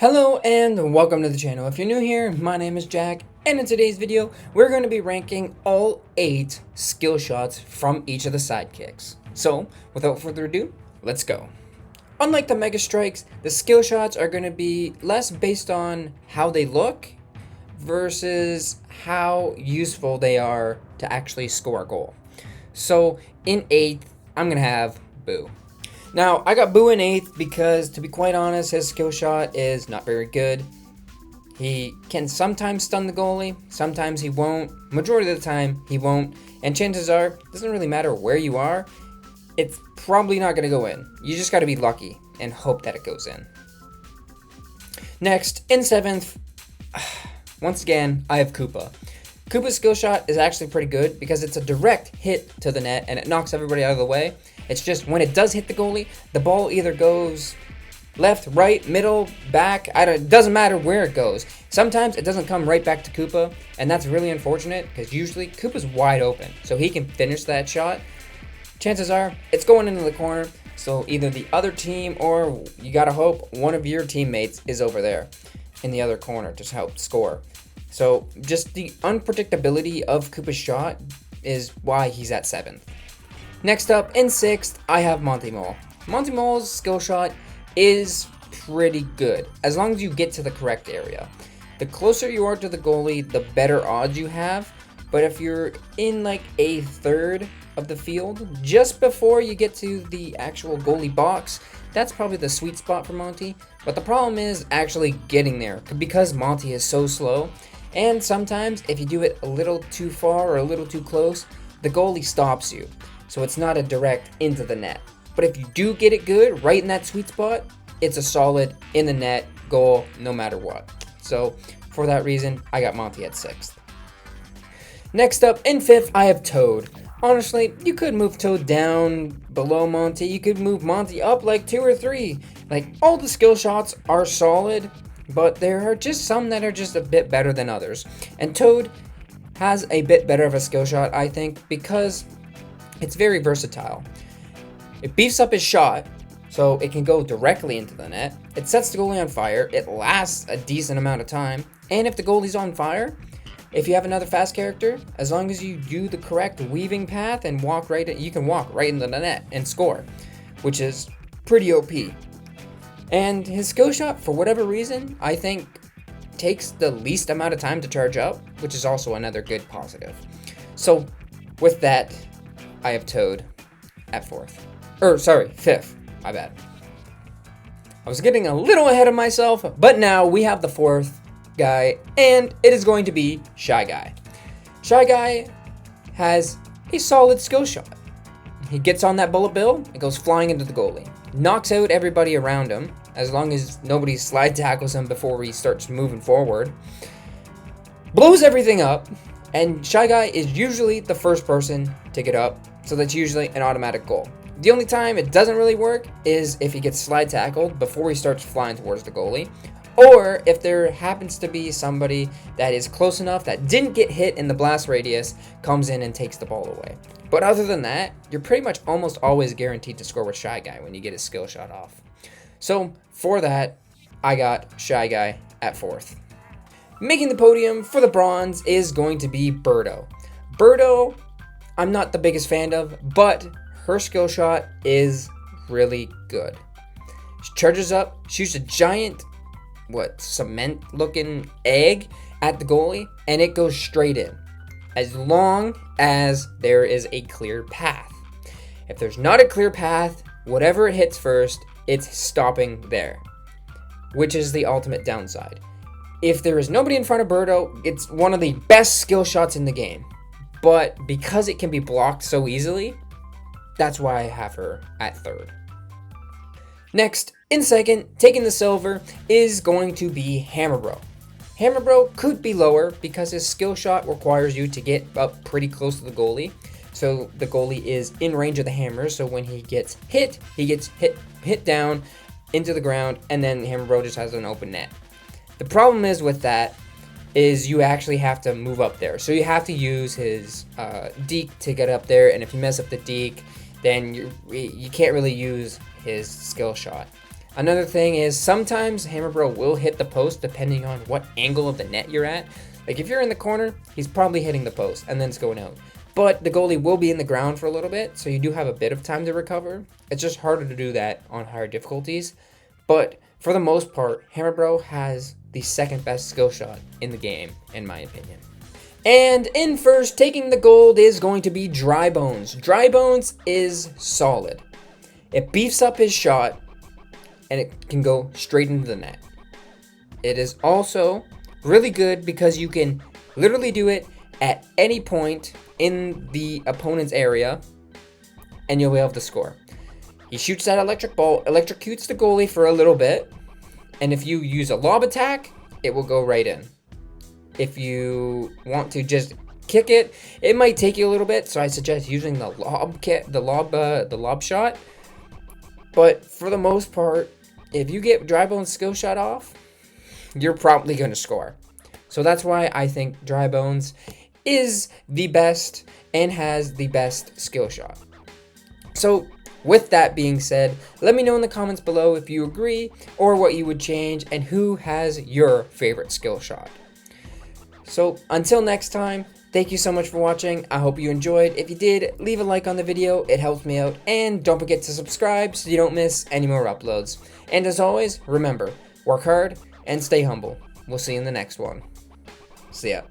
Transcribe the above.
Hello and welcome to the channel. If you're new here, my name is Jack, and in today's video, we're going to be ranking all 8 skill shots from each of the sidekicks. So, without further ado, let's go. Unlike the Mega Strikes, the skill shots are going to be less based on how they look versus how useful they are to actually score a goal. So, in 8th, I'm going to have Boo. Now, I got Boo in 8th because, to be quite honest, his skill shot is not very good. He can sometimes stun the goalie, sometimes he won't. Majority of the time, he won't. And chances are, it doesn't really matter where you are, it's probably not going to go in. You just got to be lucky and hope that it goes in. Next, in 7th, once again, I have Koopa. Koopa's skill shot is actually pretty good because it's a direct hit to the net and it knocks everybody out of the way. It's just when it does hit the goalie, the ball either goes left, right, middle, back. It doesn't matter where it goes. Sometimes it doesn't come right back to Koopa, and that's really unfortunate because usually Koopa's wide open, so he can finish that shot. Chances are it's going into the corner, so either the other team or you gotta hope one of your teammates is over there in the other corner to help score. So just the unpredictability of Koopa's shot is why he's at 7th. Next up, in 6th, I have Monty Mole. Monty Mole's skill shot is pretty good, as long as you get to the correct area. The closer you are to the goalie, the better odds you have, but if you're in like a third of the field, just before you get to the actual goalie box, that's probably the sweet spot for Monty. But the problem is actually getting there, because Monty is so slow, and sometimes if you do it a little too far or a little too close, the goalie stops you. So it's not a direct into the net. But if you do get it good, right in that sweet spot, it's a solid in the net goal no matter what. So for that reason, I got Monty at 6th. Next up, in 5th, I have Toad. Honestly, you could move Toad down below Monty. You could move Monty up like 2 or 3. Like, all the skill shots are solid, but there are just some that are just a bit better than others. And Toad has a bit better of a skill shot, I think, because it's very versatile. It beefs up his shot, so it can go directly into the net. It sets the goalie on fire. It lasts a decent amount of time. And if the goalie's on fire, if you have another fast character, as long as you do the correct weaving path and walk right, you can walk right into the net and score, which is pretty OP. And his skill shot, for whatever reason, I think takes the least amount of time to charge up, which is also another good positive. So with that, I have Toad at 5th. My bad. I was getting a little ahead of myself, but now we have the 4th guy, and it is going to be Shy Guy. Shy Guy has a solid skill shot. He gets on that bullet bill, it goes flying into the goalie. Knocks out everybody around him, as long as nobody slide tackles him before he starts moving forward. Blows everything up, and Shy Guy is usually the first person to get up, so that's usually an automatic goal. The only time it doesn't really work is if he gets slide tackled before he starts flying towards the goalie, or if there happens to be somebody that is close enough that didn't get hit in the blast radius, comes in and takes the ball away. But other than that, you're pretty much almost always guaranteed to score with Shy Guy when you get his skill shot off. So for that, I got Shy Guy at 4th. Making the podium for the bronze is going to be Birdo. Birdo, I'm not the biggest fan of, but her skill shot is really good. She charges up, shoots a giant, cement-looking egg at the goalie, and it goes straight in, as long as there is a clear path. If there's not a clear path, whatever it hits first, it's stopping there, which is the ultimate downside. If there is nobody in front of Birdo, it's one of the best skill shots in the game. But because it can be blocked so easily, that's why I have her at 3rd. Next, in 2nd, taking the silver, is going to be Hammer Bro. Hammer Bro could be lower because his skill shot requires you to get up pretty close to the goalie. So the goalie is in range of the hammer, so when he gets hit hit down into the ground, and then Hammer Bro just has an open net. The problem is with that is you actually have to move up there. So you have to use his deke to get up there, and if you mess up the deke, then you can't really use his skill shot. Another thing is sometimes Hammer Bro will hit the post depending on what angle of the net you're at. Like if you're in the corner, he's probably hitting the post and then it's going out. But the goalie will be in the ground for a little bit, so you do have a bit of time to recover. It's just harder to do that on higher difficulties. But for the most part, Hammer Bro has the second best skill shot in the game, in my opinion. And in first, taking the gold is going to be Dry Bones. Dry Bones is solid. It beefs up his shot, and it can go straight into the net. It is also really good because you can literally do it at any point in the opponent's area, and you'll be able to score. He shoots that electric ball, electrocutes the goalie for a little bit, and if you use a lob attack, it will go right in. If you want to just kick it, it might take you a little bit, so I suggest using the lob shot. But for the most part, if you get Dry Bones skill shot off, you're probably going to score. So that's why I think Dry Bones is the best and has the best skill shot. So with that being said, let me know in the comments below if you agree or what you would change and who has your favorite skill shot. So until next time, thank you so much for watching. I hope you enjoyed. If you did, leave a like on the video. It helps me out. And don't forget to subscribe so you don't miss any more uploads. And as always, remember, work hard and stay humble. We'll see you in the next one. See ya.